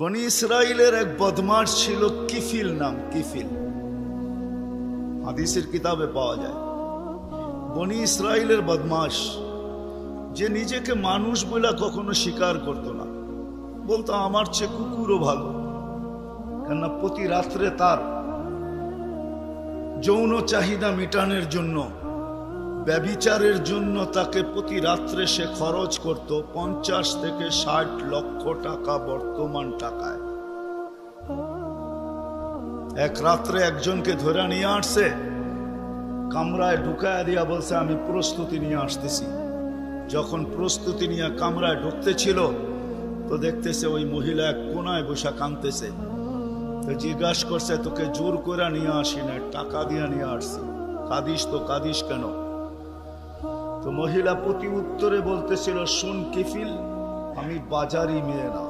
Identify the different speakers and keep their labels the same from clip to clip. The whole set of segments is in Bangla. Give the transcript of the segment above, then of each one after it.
Speaker 1: বনি ইসরাইলের এক বদমাশ ছিল কিফিল নাম। কিফিল হাদিসের কিতাবে পাওয়া যায়। বনি ইসরাইলের বদমাশ, যে নিজেকে মানুষ বলে কখনো স্বীকার করতো না, বলতো আমার চেয়ে কুকুরও ভালো। কেননা প্রতি রাত্রে তার যৌন চাহিদা মেটানোর জন্য, ব্যভিচারের জন্য তাকে প্রতি রাত্রে সে খরচ করত 50 থেকে 60 লক্ষ টাকা বর্তমান টাকায়। এক রাত্রে একজনকে ধরে নিয়ে আসছে, কামরায় ঢুকায় দিয়া বলছে আমি প্রস্তুতি নিয়ে আসতেছি। যখন প্রস্তুতি নিয়ে কামরায় ঢুকতেছিল তো দেখতেছে ওই মহিলা এক কোনায় বসে কাঁদতেছে। তো জিজ্ঞাসা করছে তোকে জোর করে নিয়ে আসি না, টাকা দিয়ে নিয়ে আসছি, কাঁদিস তো কাঁদিস কেন? তো মহিলা প্রতি উত্তরে বলতেছিল, শুন কিফিল, আমি বাজারি মেয়ে না,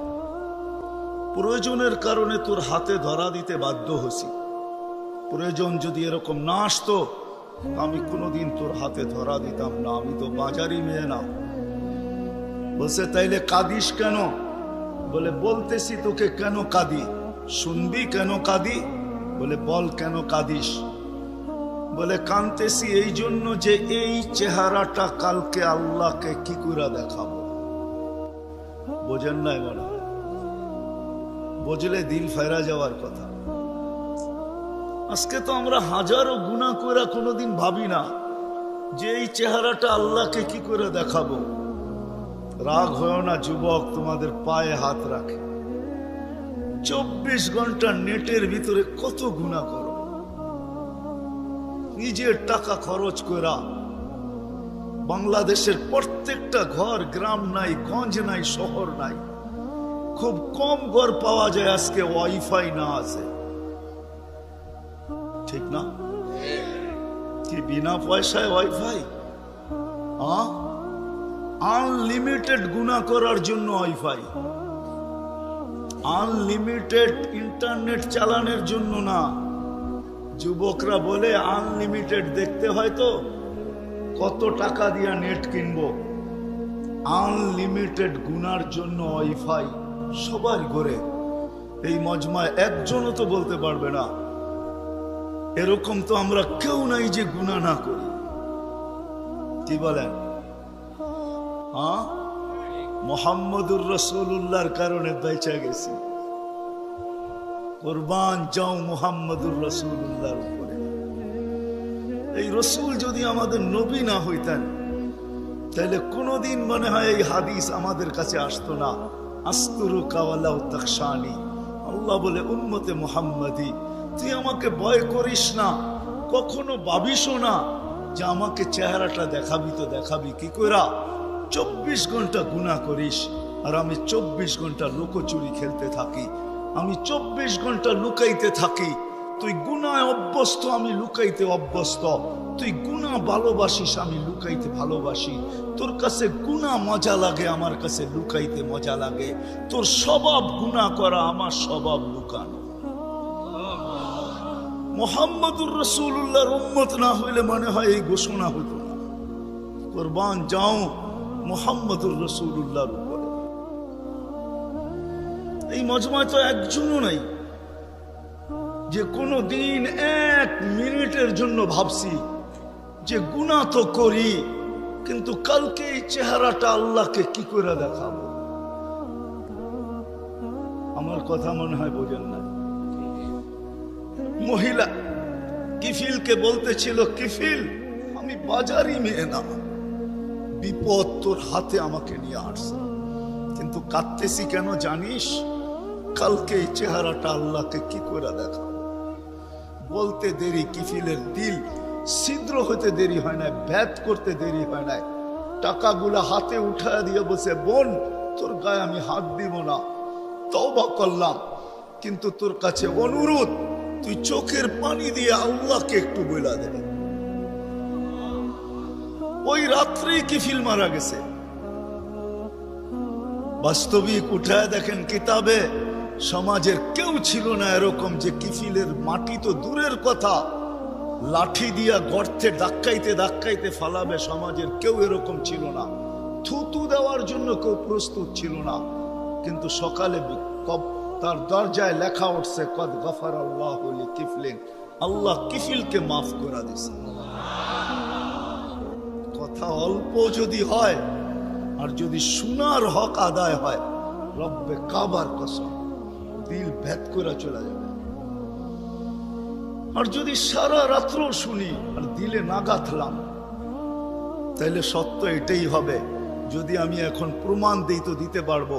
Speaker 1: প্রয়োজনের কারণে তোর হাতে ধরা দিতে বাধ্য হছি। প্রয়োজন যদি এরকম না আসতো আমি কোনোদিন তোর হাতে ধরা দিতাম না, আমি তো বাজারি মেয়ে না। বলছে তাইলে কাঁদিস কেন? বলে বলতেছি তোকে কেন কাঁদি, শুনবি কেন কাঁদি? বলে বল কেন কাঁদিস? বলে কাঁদতেছি এই জন্য যে এই চেহারাটা কালকে আল্লাহকে কি করে দেখাবো। বোঝেন নাই মনে হয়? বুঝলে দিল ফেরা যাওয়ার কথা। আজকে তো আমরা হাজারো গুনাহ করে কোনোদিন ভাবি না যে এই চেহারাটা আল্লাহকে কি করে দেখাবো। রাগ হয় না যুবক, তোমাদের পায়ে হাত রাখে। 24 ঘন্টা নেটের ভিতরে কত গুনাহ করো, নিজের টাকা খরচ করা। বাংলাদেশের প্রত্যেকটা ঘর, গ্রাম নাই, গঞ্জ নাই, শহর নাই, খুব কম ঘর পাওয়া যায় আজকে ওয়াইফাই না আছে। ঠিক না? কি বিনা পয়সায় ওয়াইফাই? আনলিমিটেড গুনাহ করার জন্য ওয়াইফাই, আনলিমিটেড ইন্টারনেট চালানোর জন্য না। যুবকরা বলে আনলিমিটেড দেখতে হয় তো কত টাকা দিয়া নেট কিনবো। আনলিমিটেড গুনার জন্য ওয়াইফাই সবার ঘরে। এই মজমায় একজনও তো বলতে পারবে না এরকম তো আমরা কেউ নাই যে গুনাহ না করি। কি বলেন? মুহাম্মদুর রাসূলুল্লাহর কারণে বেঁচে গেছি। কুরবান যাও মুহাম্মদুর রাসূলুল্লাহর উপরে। এই রসুল যদি আমাদের নবী না হইতেন তাহলে কোনোদিন মনে হয় এই হাদিস আমাদের কাছে আসতো না। আস্তুরুকা ওয়ালা তাখশানি। আল্লাহ বলে উম্মতে মুহাম্মাদি, তুই আমাকে ভয় করিস না, কখনো ভাবিসও না যে আমাকে চেহারাটা দেখাবি। তো দেখাবি কি কইরা? 24 ঘন্টা গুনাহ করিস আর আমি 24 ঘন্টা লুকোচুরি খেলতে থাকি। আমি 24 ঘন্টা লুকাইতে থাকি। তুই গুনায় অভ্যস্ত, আমি লুকাইতে অভ্যস্ত। তুই গুনাহ ভালোবাসিস, আমি লুকাইতে ভালোবাসি। তোর কাছে গুনাহ মজা লাগে, আমার কাছে লুকাইতে মজা লাগে। তোর স্বভাব গুনাহ করা, আমার স্বভাব লুকানো। মুহাম্মদুর রাসূলুল্লাহর উম্মত না হইলে মনে হয় এই ঘোষণা হতো না। কুরবান যাও মুহাম্মদুর রাসূলুল্লাহর উপরে। এই মজমায় তো একজনও নাই যে কোনো দিন 1 মিনিটের জন্য ভাবছি যে গুনাহ তো করি, কিন্তু কালকে এই চেহারাটা আল্লাহকে কি করে দেখাবো। আমার কথা মনে হয় বোঝেন না। মহিলা কিফিলকে বলতেছিল, কিফিল, আমি বাজারি মেয়ে না, বিপদ তোর হাতে আমাকে নিয়ে আসছে, কিন্তু কাঁদতেছি কেন জানিস? কালকে এই চেহারাটা আল্লাহকে কি করে দেখাবো। বলতে দেরি কিফিলের দিল ছিদ্র হতে দেরি হয় না, ভেদ করতে দেরি হয় না। টাকাগুলা হাতে উঠায় দিয়ে বসে, বোন তোর গায়ে আমি হাত দিব না, তওবা করলাম, কিন্তু তোর কাছে অনুরোধ, তুই চোখের পানি দিয়ে আল্লাহকে একটু বইলা দে। ওই রাত্রেই কিফিল মারা গেছে। বাস্তবিক উঠায় দেখেন কিতাবে, সমাজের কেউ ছিল না এরকম যে কিফিলের মাটি তো দূরের কথা, লাঠি দিয়া গর্তে ধাক্কাইতে ধাক্কাইতে ফালাবে, সমাজের কেউ এরকম ছিল না। থুতু দেওয়ার জন্য কেউ প্রস্তুত ছিল না। কিন্তু সকালে তার দরজায় লেখা উঠছে কদ গফারাল্লাহু লিকিফলিন, আল্লাহ কিফিলকে মাফ করে দিয়েছে। কথা অল্প যদি হয় আর যদি শোনার হক আদায় হয়, রব্বে কাবার কসম দিল ভেদ করে চলে যাবে। আর যদি সারা রাত্র শুনি আর দিলে না গাঁথলাম, তাহলে সত্য এটাই হবে। যদি আমি এখন প্রমাণ দিই তো দিতে পারবো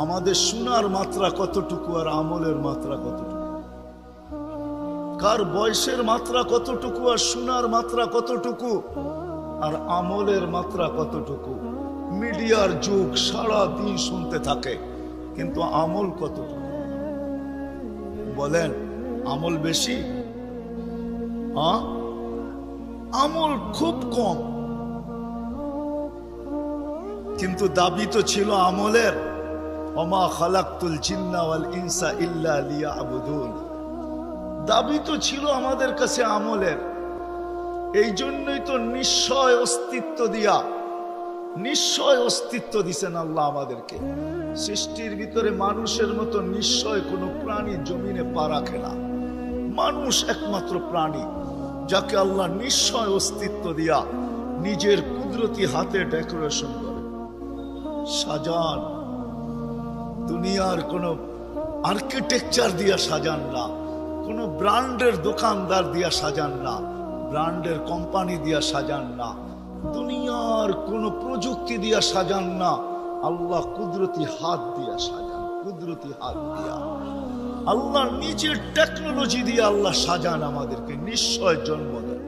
Speaker 1: আমাদের শোনার মাত্রা কতটুকু আর আমলের মাত্রা কতটুকু, কার বয়সের মাত্রা কতটুকু আর শোনার মাত্রা কতটুকু আর আমলের মাত্রা কতটুকু। মিডিয়ার যুগ, সারা দিন শুনতে থাকে, কিন্তু আমল কতটুকু বলেন? আমল বেশি? আমল খুব কম, কিন্তু দাবি তো ছিল আমলের। ওমা খালাকতুল জিন্না ওয়াল ইনসা ইল্লা লিয়াবুদুন, দাবি তো ছিল আমাদের কাছে আমলের। এই জন্যই তো নিশ্চয় অস্তিত্ব দিয়া, নিশ্চয় অস্তিত্ব দিছেন আল্লাহ আমাদেরকে। সৃষ্টির ভিতরে মানুষের মতো নিশ্চয় কোনো প্রাণী জমিনে পা রাখে না। মানুষ একমাত্র প্রাণী যাকে আল্লাহ নিশ্চয় অস্তিত্ব দিয়া নিজের কুদরতি হাতে ডেকোরেশন করে সাজান। দুনিয়ার কোন আর্কিটেকচার দিয়া সাজান না, কোন ব্র্যান্ডের দোকানদার দিয়া সাজান না, ব্র্যান্ডের কোম্পানি দিয়া সাজান না, দুনিয়ার কোন প্রযুক্তি দিয়া সাজান না। আল্লাহ কুদরতি হাত দিয়া সাজান, কুদরতি হাত দিয়া আল্লাহ নিজের টেকনোলজি দিয়ে আল্লাহ সাজান আমাদেরকে। নিশ্চয় জন্ম দেন,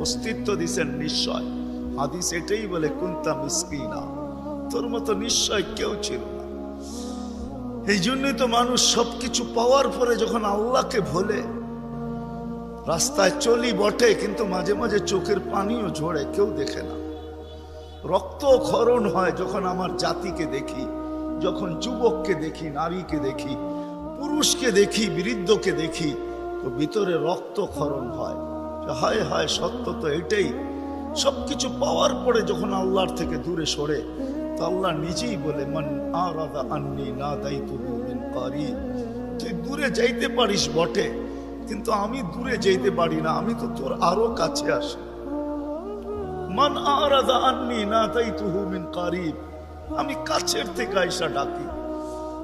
Speaker 1: অস্তিত্ব দিছেন নিশ্চয়। হাদিস এটাই বলে কুনতা মিসকিনা, তোর মতো নিশ্চয় কেউ ছিল না। এই জন্যই তো মানুষ সবকিছু পাওয়ার পরে যখন আল্লাহকে ভোলে, রাস্তায় চলি বটে কিন্তু মাঝে মাঝে চোখের পানিও ঝরে, কেউ দেখে না। রক্ত ক্ষরণ হয় যখন আমার জাতিকে দেখি, যখন যুবককে দেখি, নারীকে দেখি, পুরুষকে দেখি, বৃদ্ধকে দেখি, তো ভিতরে রক্ত ক্ষরণ হয়। হায় হায়, সত্য তো এটাই। সবকিছু পাওয়ার পরে যখন আল্লাহর থেকে দূরে সরে, তো আল্লাহ নিজেই বলে মান আরাদা আন্নি নাদাইতুহু মিন কারিব, তুই দূরে যাইতে পারিস বটে, কিন্তু আমি দূরে যাইতে পারি না, আমি তো তোর আরো কাছে আসি। মান আরাদা আন্নি নাদাইতুহু মিন কারিব, আমি কাছের থেকে আইসা ডাকি,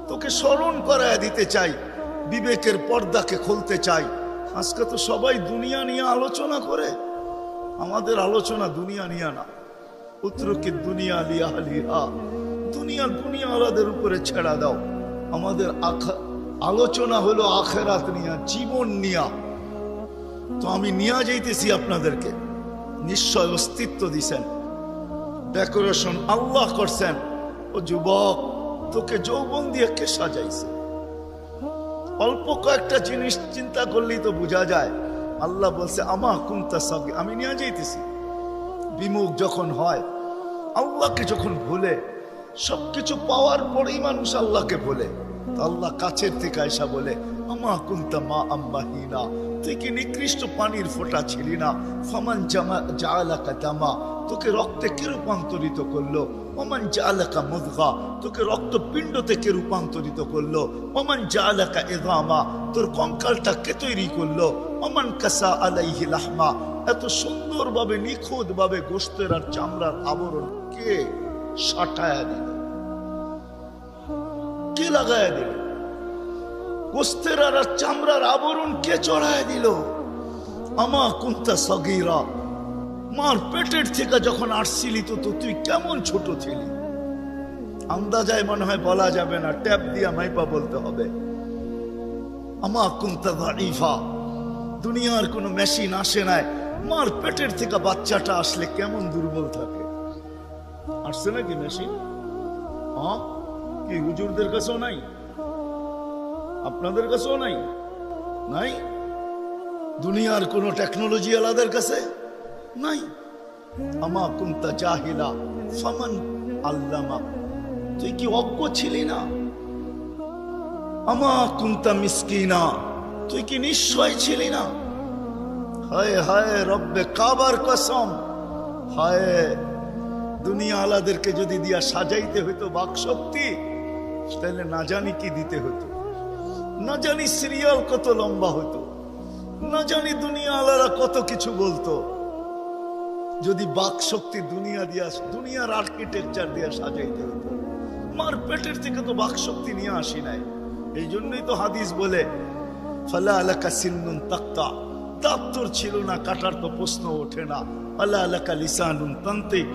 Speaker 1: তোকে স্মরণ করায় দিতে চাই, বিবেকের পর্দাকে খুলতে চাই। আজকে তো সবাই দুনিয়া নিয়ে আলোচনা করে, আমাদের আলোচনা দুনিয়া নিয়ে না। উত্তরকে দুনিয়া লিয়া লিহা, দুনিয়া দুনিয়াওয়ালাদের উপরে ছেড়া দাও। আমাদের আলোচনা হলো আখেরাত নিয়া, জীবন নিয়া। তো আমি নিয়ে যাইতেছি আপনাদেরকে। নিশ্চয় অস্তিত্ব দিছেন, ডেকোরেশন আল্লাহ করছেন। ও যুবক, তোকে যৌবন দিয়ে কে সাজাইছে? অল্প কয়েকটা জিনিস চিন্তা করলেই তো বোঝা যায়। আল্লাহ বলছে আমা কুনতা সাগি, আমি নিয়ে যাইতেছি। বিমুখ যখন হয়, আল্লাহকে যখন ভুলে, সবকিছু পাওয়ার পরেই মানুষ আল্লাহকে ভুলে, তো আল্লাহ কাছের থেকে আয়সা বলে আমা কুনতা মা আম্মাহিনা, তুই কি নিকৃষ্ট পানির ফোঁটা ছিলি না? ফামান জাআলাকা দামা, তোকে রক্তে কে রূপান্তরিত করলো? ওমান জাআলাকা মুদগা, তোকে রক্তপিণ্ড থেকে রূপান্তরিত করলো। ওমান জাআলাকা ইযামা, তোর কঙ্কালটা কে তৈরি করলো? ওমান কাসা আলাইহি লাহমা, এত সুন্দরভাবে নিখুঁতভাবে গোশতের আর চামড়ার আবরণ কে সাটায়া দিল? কে লাগায়া দিল? গোশতের আর চামড়ার আবরণ কে চড়ায় দিল? আমা কুনতা সগীরা, মার পেটের থেকে যখন আসছিলি তো তুই কেমন ছোট ছিলি? আন্দাজায় মনে হয় বলা যাবে না, ট্যাপ দিয়া মাইপা বলতে হবে। আমা কুনতা দাঈফা, দুনিয়ার কোনো মেশিন আসে নাই, মার পেটের থেকে বাচ্চাটা আসলে কেমন দুর্বল থাকে। আসছে নাকি মেশিন? কি হুজুরদের কাছেও নাই? আপনাদের কাছেও নাই? নাই? দুনিয়ার কোনো টেকনোলজি আলাদের কাছে নাই। আমা কুনতা জাহিলা ফামান আল্লামা, তুই কি অজ্ঞ ছিলি না? আমা কুনতা মিসকিনা, তুই কি নিশ্চয় ছিলি না? হায় হায় রব্বে কাবার কসম, হায় দুনিয়া আলাদেরকে যদি দিয়া সাজাইতে হইতো বাকশক্তি, তাহলে না জানি কি দিতে হতো। না জানি সিরিয়াল কত লম্বা হতো, না জানি দুনিয়া আলারা কত কিছু বলতো, যদি বাক শক্তি দুনিয়ার আর্কিটেকচার দিয়ে সাজাইতে হতো। মার পেটের থেকে তো বাক শক্তি নিয়ে আসি নাই। এই জন্যই তো হাদিস বলে ফালা আলাকা সিন্নুন তাক্তা, দাঁত তোর ছিল না, কাটার তো প্রশ্ন ওঠে না। আলা আলাকা লিসানুন তান্তিক,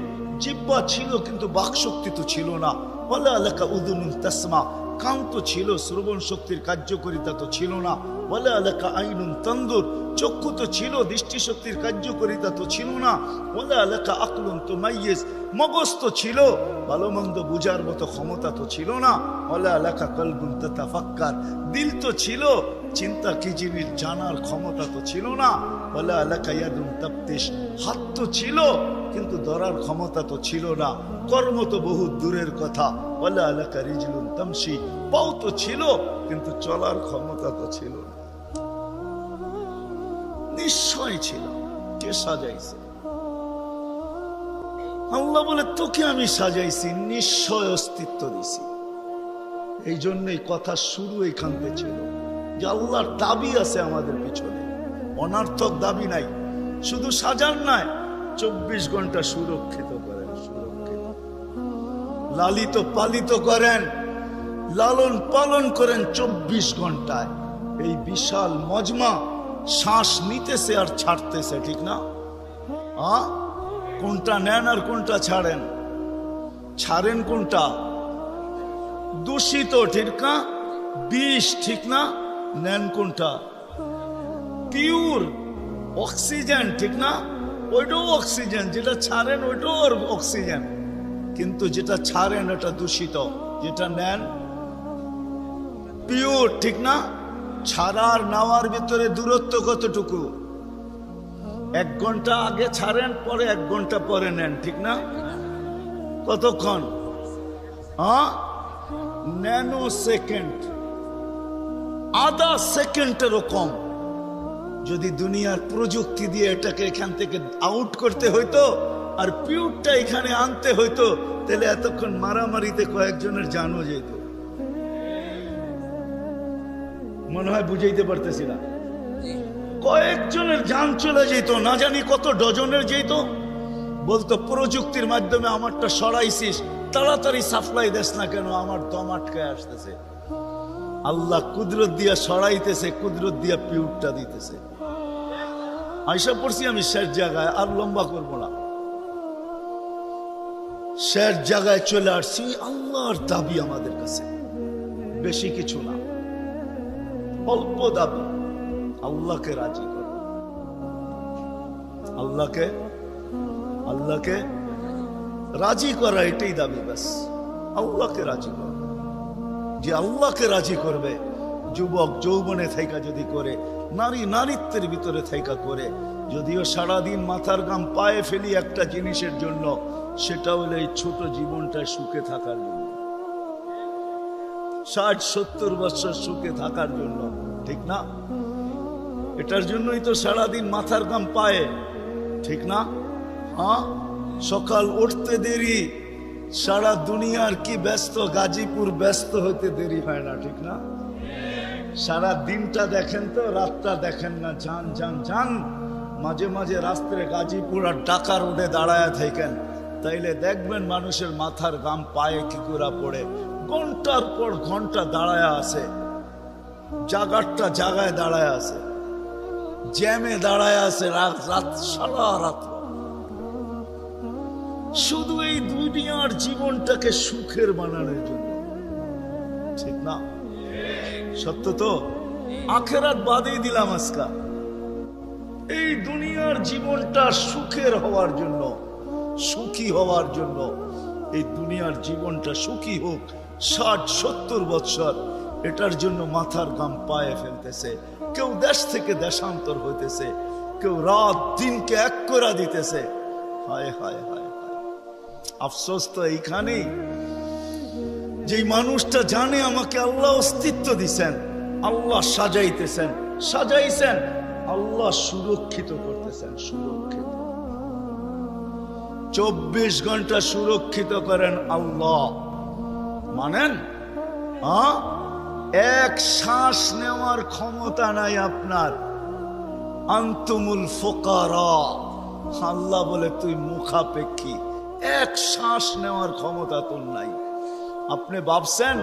Speaker 1: জিহ্বা ছিল কিন্তু বাক শক্তি তো ছিল না। আলা আলাকা উদুনুন তাসমা, কান তো ছিল, শ্রবণ শক্তির কার্যকারিতা তো ছিল না। ওয়ালা আলাকা আইনুন তানদুর, চক্ষু তো ছিল, দৃষ্টি শক্তির কার্যকারিতা তো ছিল না। ওয়ালা আলাকা আকলুন তুমাইয়িজ, মগজ তো ছিল, ভালো মন্দ বুঝার মতো ক্ষমতা তো ছিল না। ওয়ালা আলাকা কলবুন তাতাফাক্কার, দিল তো ছিল, চিন্তা কি জিনিস জানার ক্ষমতা তো ছিল না। ওয়ালা আলাকা ইয়াদুন তাফতিশ, হাত তো ছিল কিন্তু ধরার ক্ষমতা তো ছিল না। কর্ম তো বহু দূরের কথা। ওয়ালা আলাকা রিজলুন তামশি, পাও তো ছিল কিন্তু চলার ক্ষমতা তো ছিল না। নিশ্চয় ছিল, কে সাজাইছে? আল্লাহ বলে তোকে আমি সাজাইছি, নিশ্চয় অস্তিত্ব দিছি। এই জন্যই কথা শুরু এইখান থেকে ছিল যে আল্লাহর দাবি আছে আমাদের পিছনে, অনর্থক দাবি নাই। শুধু সাজান নাই, 24 ঘন্টা সুরক্ষিত করেন, সুরক্ষিত লালিত পালিত করেন, লালন পালন করেন 24 ঘন্টায়। এই বিশাল মজমা শ্বাস নিতেছে আর ছাড়তেছে, ঠিক না? কোনটা নেন আর কোনটা ছাড়েন? ছাড়েন কোনটা? দূষিত, ঠিক না? বিষ, ঠিক না? নেন কোনটা? পিওর অক্সিজেন, ঠিক না? ওইটাও অক্সিজেন, যেটা ছাড়েন ওইটাও অক্সিজেন। কিন্তু যেটা ছাড়েন এটা দূষিত, যেটা নেন পিওর, ঠিক না? ছাড়ার নেওয়ার ভিতরে দূরত্ব কতটুকু? 1 ঘন্টা আগে ছাড়েন, পরে 1 ঘন্টা পরে নেন, ঠিক না? কতক্ষণ? ন্যানো সেকেন্ড, আধা সেকেন্ডেরও কম। যদি দুনিয়ার প্রযুক্তি দিয়ে এটাকে এখান থেকে আউট করতে হইতো আর পিওরটা এখানে আনতে হইতো, তাহলে এতক্ষণ মারামারিতে কয়েকজনের জানও যেত। মনে হয় বুঝাইতে পারতেছি না? কয়েকজনের জান চলে যেত, না জানি কত ডজনের যেত। বলতো প্রযুক্তির মাধ্যমে আমারটা সরাইছিস, তাড়াতাড়ি সাপ্লাই দেস না কেন, আমার দম আটকায় আসতেছে। আল্লাহ কুদরত দিয়া সরাইতেছে, কুদরত দিয়া পিউরটা দিতেছে। আইসা পড়ছি আমি শেষ জায়গায়, আর লম্বা করবো না। শেষ জায়গায় চলে আসছি। আল্লাহর দাবি আমাদের কাছে বেশি কিছু না, অল্প দাবি। আল্লাহকে রাজি করো, আল্লাহকে রাজি করা, এটাই দাবি। ব্যাস আল্লাহকে রাজি করো। যে আল্লাহকে রাজি করবে, যুবক যৌবনে থাইকা যদি করে, নারী নারীত্বের ভিতরে থাইকা করে, যদিও সারাদিন মাথার ঘাম পায়ে ফেলি একটা জিনিসের জন্য, সেটা হলো এই ছোট জীবনটায় সুখে থাকার জন্য, 60-70 বছর সুখে থাকার জন্য, ঠিক না? এটার জন্যই তো সারাদিন মাথার ঘাম পায়ে, ঠিক না? সকাল উঠতে দেরি, সারা দুনিয়ার কি ব্যস্ত, গাজীপুর ব্যস্ত হইতে দেরি হয় না, ঠিক না? সারা দিনটা দেখেন তো, রাতটা দেখেন না। যান যান যান, মাঝে মাঝে রাস্তায় গাজীপুর আর ঢাকা রোডে দাঁড়ায় থাকেন, তাইলে দেখবেন মানুষের মাথার ঘাম পায়ে কি করে পড়ে। ঘন্টার পর ঘন্টা দাঁড়ায় আছে, জাগারটা জাগায় দাঁড়ায় আছে, জ্যামে দাঁড়ায় আছে, রাত সারা রাত। শুধু এই দুনিয়ার জীবনটাকে সুখের বানানোর জন্য, ঠিক না? সত্য তো? আখেরাত বাদেই দিলাম আজকা। এই দুনিয়ার জীবনটা সুখের হওয়ার জন্য, সুখী হওয়ার জন্য, এই দুনিয়ার জীবনটা সুখী হোক 60-70 বছর, এটার জন্য মাথার ঘাম পায়ে ফেলতেছে। কেউ দেশ থেকে দেশান্তর হইতেছে, কেউ রাত দিনকে এক করে দিতেছে। হায় হায় হায়, আফসোস তো এইখানেই, যে মানুষটা জানে আমাকে আল্লাহ অস্তিত্ব দিছেন, আল্লাহ সাজাইছেন, আল্লাহ সুরক্ষিত করতেছেন, সুরক্ষিত 24 ঘন্টা সুরক্ষিত করেন আল্লাহ। মানেন? এক শ্বাস নেওয়ার ক্ষমতা নাই আপনার। আনতুমুল ফুকারা, আল্লাহ বলে তুই মুখাপেক্ষী, এক শ্বাস নেওয়ার ক্ষমতা তোর নাই। আপনি ভাবছেন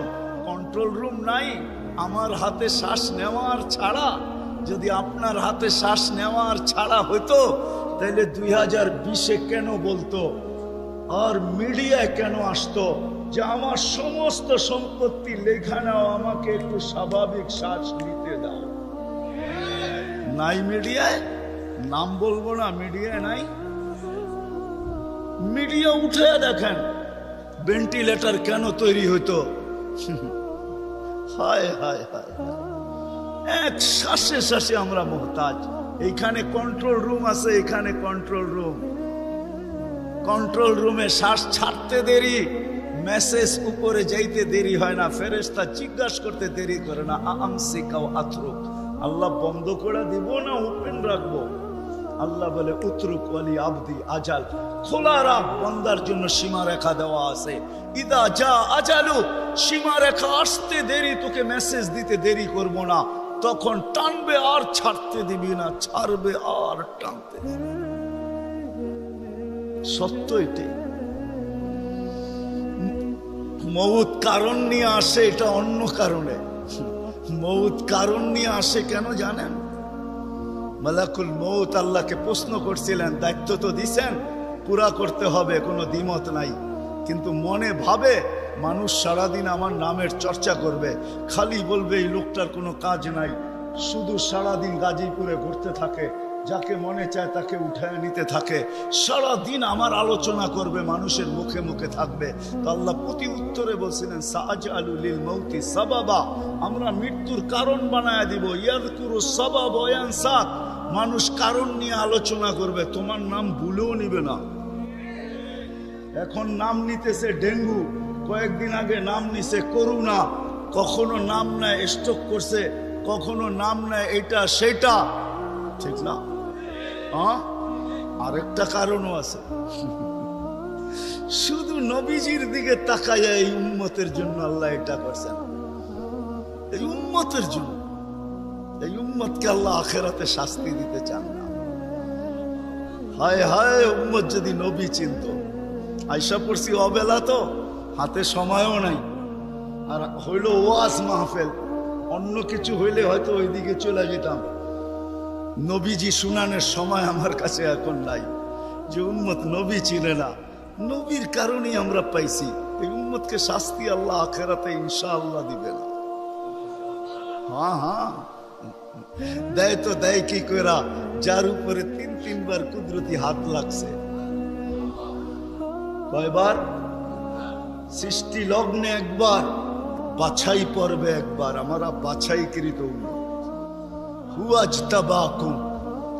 Speaker 1: কন্ট্রোল রুম নাই? আমার হাতে শ্বাস নেওয়ার ছাড়া, যদি আপনার হাতে শ্বাস নেওয়ার ছাড়া হইতো তাহলে 2020-এ কেন বলতো আর মিডিয়ায় কেন আসতো যে আমার সমস্ত সম্পত্তি লেখা নাও, আমাকে একটু স্বাভাবিক শ্বাস নিতে দাও? নাই মিডিয়ায়, নাম বলবো না, মিডিয়ায় নাই। মিডিয়া উঠে দেখেন ভেন্টিলেটর কেন তৈরি হতো। হায় হায় হায়, এক শ্বাসে শ্বাসে আমরা মুহতাজ। এইখানে কন্ট্রোল রুম আছে, এখানে কন্ট্রোল রুম, কন্ট্রোল রুমে শ্বাস ছাড়তে দেরি, মেসেজ উপরে যাইতে দেরি হয় না, ফেরেশতা জিজ্ঞাসা করতে দেরি করে না। আমসিকাও আতরুক, আল্লাহ বন্ধ করে দিব না ওপেন রাখবো? আল্লাহ বলে উতরুক ওয়ালি আবদি আজাল, খোলা রাখ, বন্দার জন্য সীমা রেখা দেওয়া আছে। ইদা যা আজালু, সীমা রেখা আসতে দেরি, তোকে মেসেজ দিতে দেরি করব না, তখন টানবে আর ছাড়তে দিবি না, ছাড়বে আর টানতে দিবি। সত্য এটাই। মউত কারণ নিয়ে আসে, এটা অন্য কারণে। মউত কারণ নিয়ে আসে কেন জানেন? মালাকুল মউত আল্লাহকে প্রশ্ন করছিলেন, দায়িত্ব তো দিছেন, পুরা করতে হবে, কোনো দ্বিমত নাই। কিন্তু মনে ভাবে মানুষ সারাদিন আমার নামের চর্চা করবে, খালি বলবে এই লোকটার কোনো কাজ নাই, শুধু সারাদিন গাজীপুরে ঘুরতে থাকে, যাকে মনে চায় তাকে উঠায় নিতে থাকে, সারাদিন আমার আলোচনা করবে, মানুষের মুখে মুখে থাকবে। তো আল্লাহ প্রতি উত্তরে বলছিলেন সাআজআলু লিল মাউতি সাবাবা, আমরা মৃত্যুর কারণ বানায় দিব। ইয়াযকুরু সাবাব ওয়া ইয়ানসা, মানুষ কারণ নিয়ে আলোচনা করবে, তোমার নাম ভুলেও নিবে না। এখন নাম নিতেছে ডেঙ্গু, কয়েকদিন আগে নাম নিছে করোনা, কখনো নাম নেয় স্ট্রোক করছে, কখনো নাম নেয় এটা সেটা, ঠিক না? আরেকটা কারণও আছে, শুধু নবীজির দিকে তাকায় এই উম্মতের জন্য আল্লাহ এটা করছেন, এই উম্মতের জন্য। এই উম্মতকে আল্লাহ আখিরাতে শাস্তি দিতে চান না। হায় হায়, উম্মত যদি নবী চিনত। আয়সা পড়ছি অবেলা, তো হাতে সময়ও নাই, আর হইল ওয়াজ মাহফিল, অন্য কিছু হইলে হয়তো ওইদিকে চলে যেতাম। নবীজি শুনানের সময় আমার কাছে এখন নাই। যে উম্মত নবী চিনে না, নবীর কারণেই আমরা পাইছি। এই উম্মতকে শাস্তি আল্লাহ আখিরাতে ইনশাআল্লাহ দিবে না। হ্যাঁ হ্যাঁ, দেয় তো দেয় কি কইরা, যার উপরে 3-3 বার কুদরতি হাত লাগছে। কয়বার? সৃষ্টি লগ্নে একবার, বাছাই পর্বে একবার। আমরা বাছাইকৃত উম্মত। হুয়াজতাবাকুম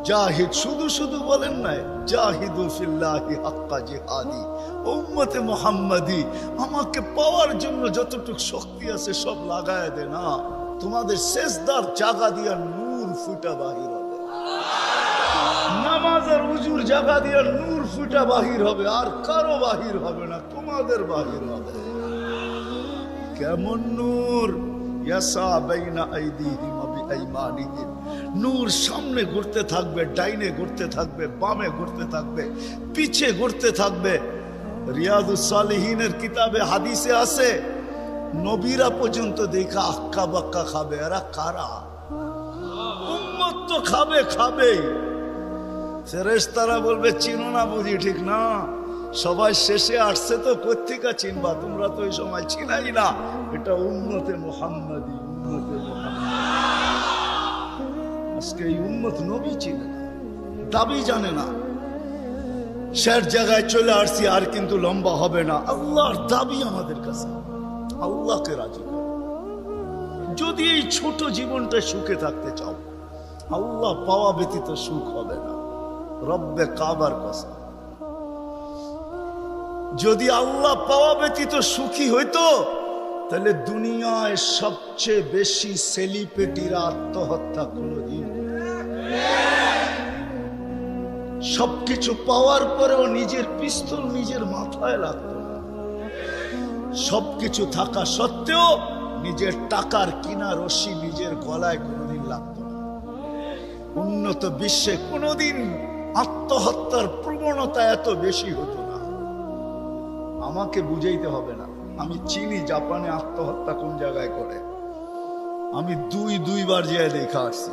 Speaker 1: জাহিদ, শুধু শুধু বলেন নাই, জাহিদু ফিল্লাহি হাক্কা জিহাদি। উম্মতে মুহাম্মাদি, আমাকে পাওয়ার জন্য যতটুকু শক্তি আছে সব লাগায় দে না, তোমাদের সেজদার জায়গা দিয়া নূর ফুটা বাহির হবে, নামাজের উজুর জায়গা দিয়া নূর ফুটা বাহির হবে, আর কারো বাহির হবে না, তোমাদের বাহির হবে। কেমন নূর? ইয়াসা বাইনা আইদিহিম ওয়া বিআইমানিহিম, নূর সামনে ঘুরতে থাকবে, ডাইনে ঘুরতে থাকবে, বামে ঘুরতে থাকবে, পিছে ঘুরতে থাকবে। রিয়াদুস সালিহিনের কিতাবে হাদিসে আছে, নবীরা পর্যন্ত দেখা আক্কা বাক্কা খাবে। এরা কারা? উম্মত তো খাবে, খাবেই। ফেরেশতারা বলবে চিনো না বুঝি, ঠিক না? সবাই শেষে আসছে তো, কোত্থেকে চিনবা? তোমরা তো ওই সময় চিনাই না। এটা উম্মতে মুহাম্মাদি, উম্মতে মুহাম্মাদি। আজকে এই উম্মত নবী চিনে না, দাবি জানে না। শের জায়গায় চলে আসছি, আর কিন্তু লম্বা হবে না। আল্লাহর দাবি আমাদের কাছে, আল্লাহকে রাজি করো। যদি এই ছোট জীবনটা সুখে থাকতে চাও, আল্লাহ পাওয়া ব্যতীত সুখ হবে না। রব্বে কাবার কসম, যদি আল্লাহ পাওয়া ব্যতীত সুখী হইতো, তাহলে দুনিয়ায় সবচেয়ে বেশি সেলিব্রিটিরা আত্মহত্যা কোনদিন, সবকিছু পাওয়ার পরেও নিজের পিস্তল নিজের মাথায় লাগতো না। সবকিছু থাকা সত্ত্বেও নিজের টাকার কিনা রশি নিজের গলায় কোনোদিন লাগতো না। উন্নত বিশ্বে কোনোদিন আত্মহত্যার প্রবণতা এত বেশি হতো না। আমাকে বুঝাইতে হবে না, আমি চিনি জাপানে আত্মহত্যা কোন জায়গায় করে। আমি দুইবার যেয়ে দেখা আসছি,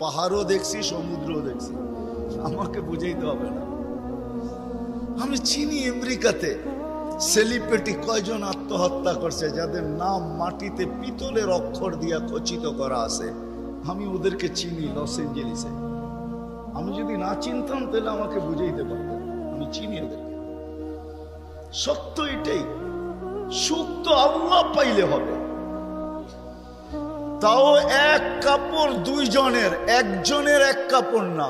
Speaker 1: পাহাড়ও দেখছি, সমুদ্রও দেখছি। আমাকে বুঝাইতে হবে না, আমি চিনি আমেরিকাতে সেলিব্রিটি কয়জন আত্মহত্যা করছে যাদের নাম মাটিতে পিতলের অক্ষর দিয়া খচিত করা আছে। আমি ওদেরকে চিনি লস এঞ্জেলিসে। আমি যদি না চিনতাম তাহলে আমাকে বুঝাইতে পারতাম, আমি চিনি ওদেরকে। সত্য এটাই, সুখ তো আল্লাহ পাইলে হবে। তাও এক কাপড় দুইজনের, একজনের এক কাপড় না,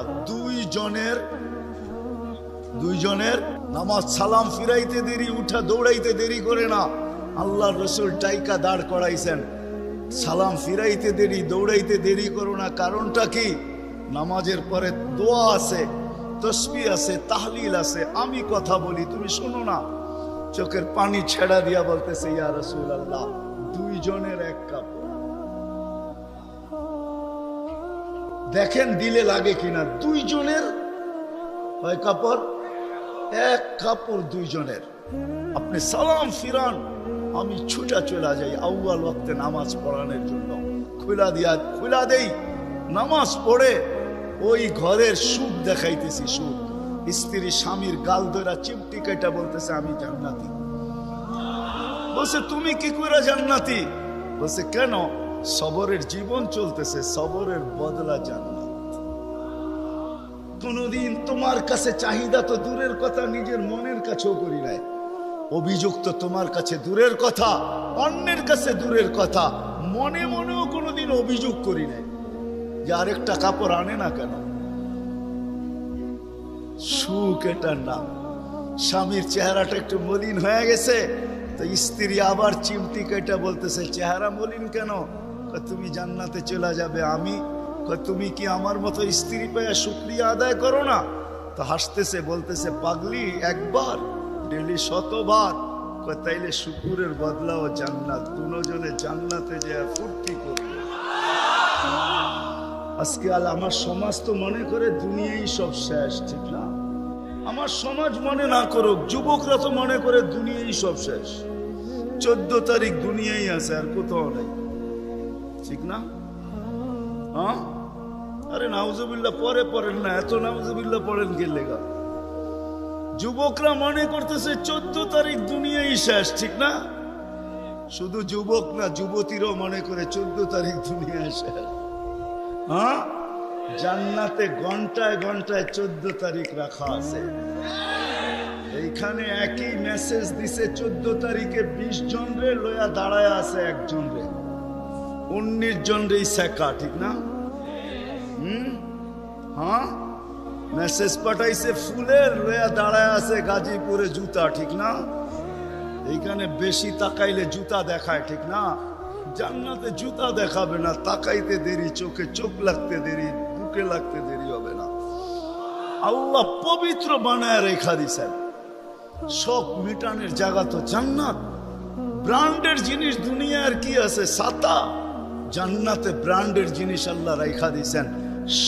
Speaker 1: দুইজনের নামাজ সালাম ফিরাইতে দেরি, উঠা দৌড়াইতে দেরি করে না। আল্লাহর রাসূল টাইকা দাঁড় করাইছেন, সালাম ফিরাইতে দেরি, দৌড়াইতে দেরি করো না। কারণটা কি? নামাজের পরে দোয়া আছে, তসবিহ আছে, তাহলিল আছে। আমি কথা বলি, তুমি শোনো না। চোখের পানি ছেড়া দিয়া বলতেছে, ইয়া রাসূলুল্লাহ, দুইজনের এক কাপড়। দেখেন দিলে লাগে কিনা। দুইজনের কয় কাপড়? এক কাপড় দুইজনের। আপনি সালাম ফিরান, আমি ছুটা চলে যাই আউয়াল ওয়াক্তে নামাজ পড়ানোর জন্য। খুলা দেই, নামাজ পড়ে ওই ঘরের সুখ দেখাইতেছি। সুখ, স্ত্রী স্বামীর গাল ধরা চিমটি কেটে বলতেছে, আমি জান্নাতি। বলছে, তুমি কি করে জান্নাতি? বলছে, কেন? সবরের জীবন চলতেছে, সবরের বদলা জান্নাত। কোনদিন তোমার কাছে চাহিদা তো দূরের কথা, নিজের মনের কাছেও করি নাই। অভিযোগ তো তোমার কাছে দূরের কথা, অন্যের কাছে দূরের কথা, মনে মনেও কোনোদিন অভিযোগ করি নাই যে আরেকটা কাপড় আনে না কেন। সুখ এটার নাম। স্বামীর চেহারাটা একটু মলিন হয়ে গেছে, তো স্ত্রী আবার চিমটি কেটে বলতেছে, চেহারা মলিন কেন? তুমি জান্নাতে চলে যাবে। আমি তুমি কি আমার মতো স্ত্রী পেয়ে শুকরিয়া আদায় করো না? তো হাসতেছে, বলতেছে, পাগলি, একবার ডেলি 100 বার। তাইলে শুকুরের বদলাও জান্নাত। দুজনে জান্নাতে যে ফুর্তি করবে। আজকে আমার সমাজ তো মনে করে দুনিয়াই সব শেষ, ঠিক না? আমার সমাজ মনে না করুক, যুবকরা তো মনে করে দুনিয়াই সব শেষ। 14 তারিখ দুনিয়াই আছে, আর কোথাও নেই, ঠিক না? হ্যাঁ, আরে নাউজুবিল্লাহ পরে পড়েন না, এত নাউজুবিল্লাহ পড়েন কে লেগা? যুবকরা মনে করতেছে 14 তারিখ দুনিয়াই শেষ, ঠিক না? শুধু যুবক না, যুবতীরাও মনে করে 14 তারিখ দুনিয়া শেষ। হ্যাঁ, জান্নাতে ঘন্টায় ঘন্টায় 14 তারিখ রাখা আছে। এইখানে একই মেসেজ দিছে, 14 তারিখে 20 জন রে লয়া দাঁড়ায় আছে, একজন রে 19 জন রে শেখা, ঠিক না? হ্যাঁ, মেসেজ পাঠাইছে ফুলের, লয়া দাঁড়ায় আছে গাজীপুরে জুতা, ঠিক না? এইখানে বেশি তাকাইলে জুতা দেখায়, ঠিক না? জান্নাতে জুতা দেখাবে না, তাকাইতে দেরি, চোখে চোখ লাগতে দেরি, বুকে লাগতে দেরি হবে না। আল্লাহ পবিত্র বানায় রেখা দিছেন। শখ মিটানের জায়গা তো জান্নাত। ব্র্যান্ডের জিনিস দুনিয়ার কি আছে? ছাতা। জান্নাতে ব্র্যান্ডের জিনিস আল্লাহ রেখা দিছেন।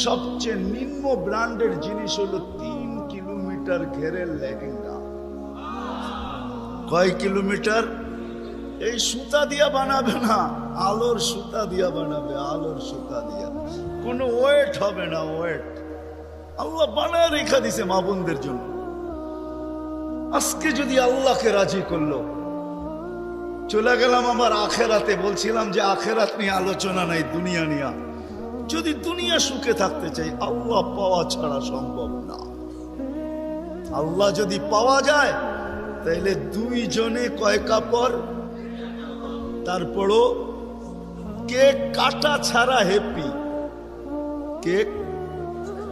Speaker 1: সবচেয়ে নিম্ন ব্র্যান্ডের জিনিস হলো 3 কিলোমিটার ঘেরের লেহেঙ্গা। কয় কিলোমিটার? এই সুতা দিয়া বানাবে না, আলোর সুতা দিয়া বানাবে, আলোর সুতা দিয়া। কোনো ওয়েট হবে না, ওয়েট। আল্লাহ বানায় রেখা দিছে মা বোনদের জন্য। আজকে যদি আল্লাহকে রাজি করলো, চলে গেলাম আমার আখেরাতে। বলছিলাম যে আখেরাত নিয়ে আলোচনা নাই, দুনিয়া নিয়ে। যদি দুনিয়া সুখে থাকতে চাই, আল্লাহ পাওয়া ছাড়া সম্ভব না। আল্লাহ যদি পাওয়া যায়, তাইলে দুইজনে কয় কাপড়? তারপরও কেক কাটা ছাড়া হ্যাপি। কেক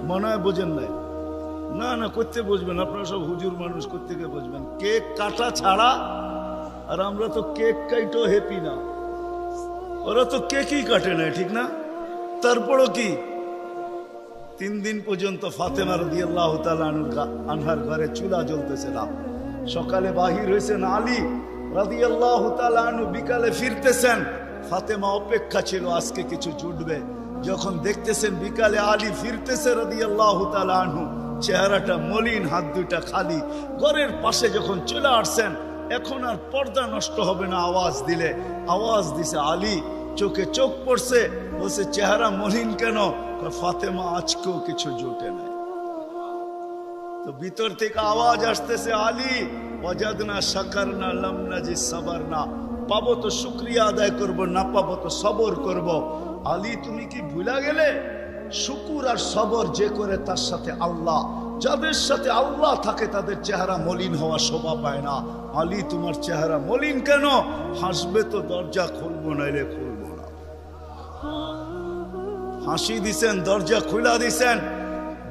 Speaker 1: মনে হয় বোঝেন নাই? না না, করতে বুঝবেন, আপনারা সব হুজুর মানুষ, করতে বুঝবেন। কেক কাটা ছাড়া। আর আমরা তো কেক কাইটো হ্যাপি না, ওরা তো কেকই কাটে না, ঠিক না? তারপরও কি 3 দিন পর্যন্ত ফাতেমা রাদিয়াল্লাহু তাআলা আনহার ঘরে চুলা জ্বলতেছিল। সকালে বাহির হয়েছেন আলী রাদিয়াল্লাহু তাআলা আনহু, বিকালে ফিরতেছেন, ফাতেমা অপেক্ষা ছিল আজকে কিছু জুটবে। যখন দেখতেছেন বিকালে আলী ফিরতেছে রাদিয়াল্লাহু তাআলা আনহু, চেহারাটা মলিন, হাত দুইটা খালি, ঘরের পাশে যখন চলে আসছেন, এখন আর পর্দা নষ্ট হবে না আওয়াজ দিলে। আওয়াজ দিছে আলী, চোখে চোখ পড়ছে, বলছে চেহারা মলিন কেন? ফাতেমা আজকেও কিছু জুটে নাই। তো ভিতর থেকে আওয়াজ আসতেছে, আলী ওয়াজাদনা শাকারনা লাম নাজি সাবারনা, পাবো তো শুকরিয়া আদায় করব, না পাবো তো সবর করব। আলী তুমি কি ভুলা গেলে? শুকুর আর সবর যে করে তার সাথে আল্লাহ, যাদের সাথে আল্লাহ থাকে তাদের চেহারা মলিন হওয়া শোভা পায় না। আলী তোমার চেহারা মলিন কেন? হাসবে তো দরজা খুলবো, নাইলে খুলবো না। হাসি দিছেন, দরজা খুলা দিছেন।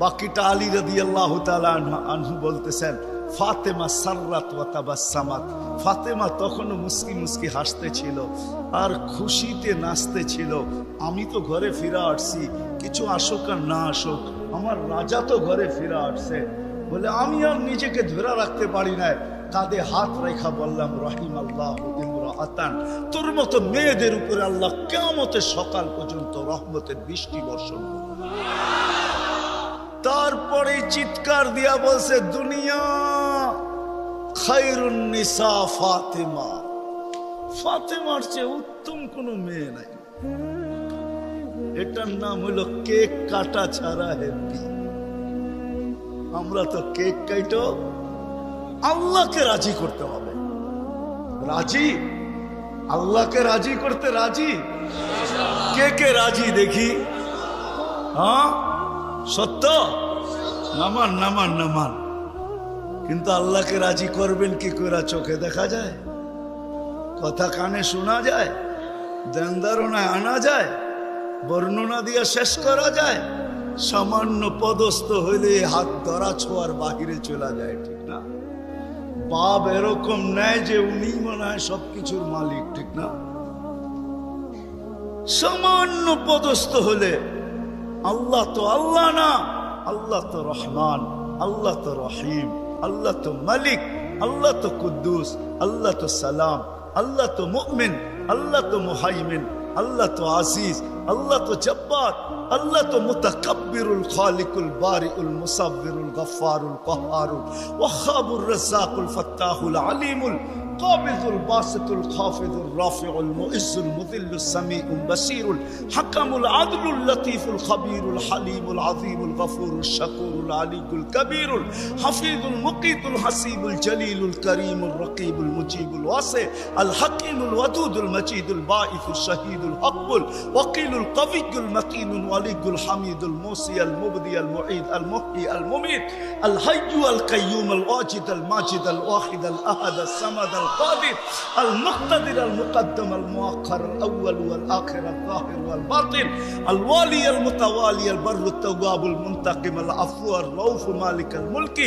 Speaker 1: বাকিটা আলী রাদিয়াল্লাহু তাআলা আনহু বলতেছেন, ফাতেমা সাররাত ওয়া তাবাসসামাত, ফাতেমা তখনও মুস্কি মুস্কি হাসতে ছিল আর খুশিতে নাচতে ছিল। আমি তো ঘরে ফিরে আসছি, কিছু আসুক আর না আসুক, আমার রাজা তো ঘরে ফিরে আসছে। বলে আমি আর নিজেকে ধরে রাখতে পারি না, কাঁধে হাত রেখা বললাম, রাহিমাল্লাহু ইমরাআতান, তোর মতো মেয়েদের উপরে আল্লাহ কিয়ামতের সকাল পর্যন্ত রহমতের বৃষ্টি বর্ষণ করবে। তারপরে চিৎকার দিয়া বলছে, দুনিয়া খায়রুন নিসা ফাতেমা, ফাতেমার চেয়ে উত্তম কোন মেয়ে নাই। এটার নাম হলো কেক কাটা ছাড়া হ্যাপি। আমরা তো কেক কাটো, আল্লাহকে রাজি করতে হবে। রাজি, আল্লাহকে রাজি করতে রাজি। কে কে রাজি দেখি? হ্যাঁ সত্য, নামান নামান নামান। কিন্তু আল্লাহকে রাজি করবেন কি করে? চোখে দেখা যায়, কথা কানে শোনা যায়, ধ্যান ধারণায় আনা যায়, বর্ণনা দিয়ে শেষ করা যায়? সামান্য পদস্থ হইলে হাত ধরা ছোঁয়ার বাহিরে চলে যায়, ঠিক না? বাপ এরকম নেয় যে উনি মনে হয় সবকিছুর মালিক, ঠিক না? সামান্য পদস্থ হলে আল্লাহ তো আল্লাহ না, আল্লাহ তো রহমান, আল্লাহ তো রহিম, আল্লাহ তো মালিক, আল্লাহ তো কুদ্দুস, আল্লাহ তো সালাম, আল্লাহ তো মুমিন, আল্লাহ তো মুহাইমিন, আল্লাহ তো আজিজ, আল্লাহ তো জব্বার, আল্লাহ তো মুতাকাব্বিরুল খালিকুল বারিউল মুসাব্বিরুল গফফারুল কহ্হারুল ওয়াহাবুর রাজ্জাকুল ফাত্তাহুল আলিমুল কাবিদুল বাসিতুল খাফিদুর রাফিউল মুইজ্জুল মুযিল্লুস সামিউল বাসীরুল হাকামুল আদলুল লতীফুল খবীরুল হালিমুল আযীমুল গফুরুশ শাকুরুল আলিয়ুল কবীরুল হাফিজুল মুকিতুল হাসিবুল জলিলুল করিমুল রকিবুল মুজিবুল ওয়াসি আল হাকিমুল ওয়াদুদুল মজিদুল বাঈসুল শহীদুল হকবুল ওয়াকিলুল কবিয়ুল মতিনুল ওয়ালিয়ুল হামিদুল মুসি আল মুবদি আল মুঈদ আল মুহয়ি আল মুমীত আল হাইয়্যু আল কাইয়্যুম আল ওয়াজিদ আল মাজিদ আল ওয়াহিদ আল আহাদ আল সামাদ আল القادر المقتدر المقدم المؤخر الأول والآخر الظاهر والباطن الوالي المتوالي البر التواب المنتقم العفو الرؤوف مالك الملك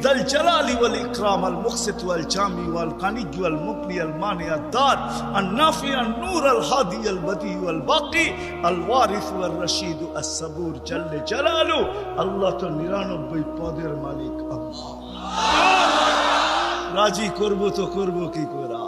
Speaker 1: ذا الجلال والإكرام المقسط والجامع والغني والمغني المانع الدار النافع النور الهادي البديع والباقي الوارث والرشيد الصبور جل جلاله الله তো 99 পদের মালিক আল্লাহ। রাজি করবো তো করবো কি করে?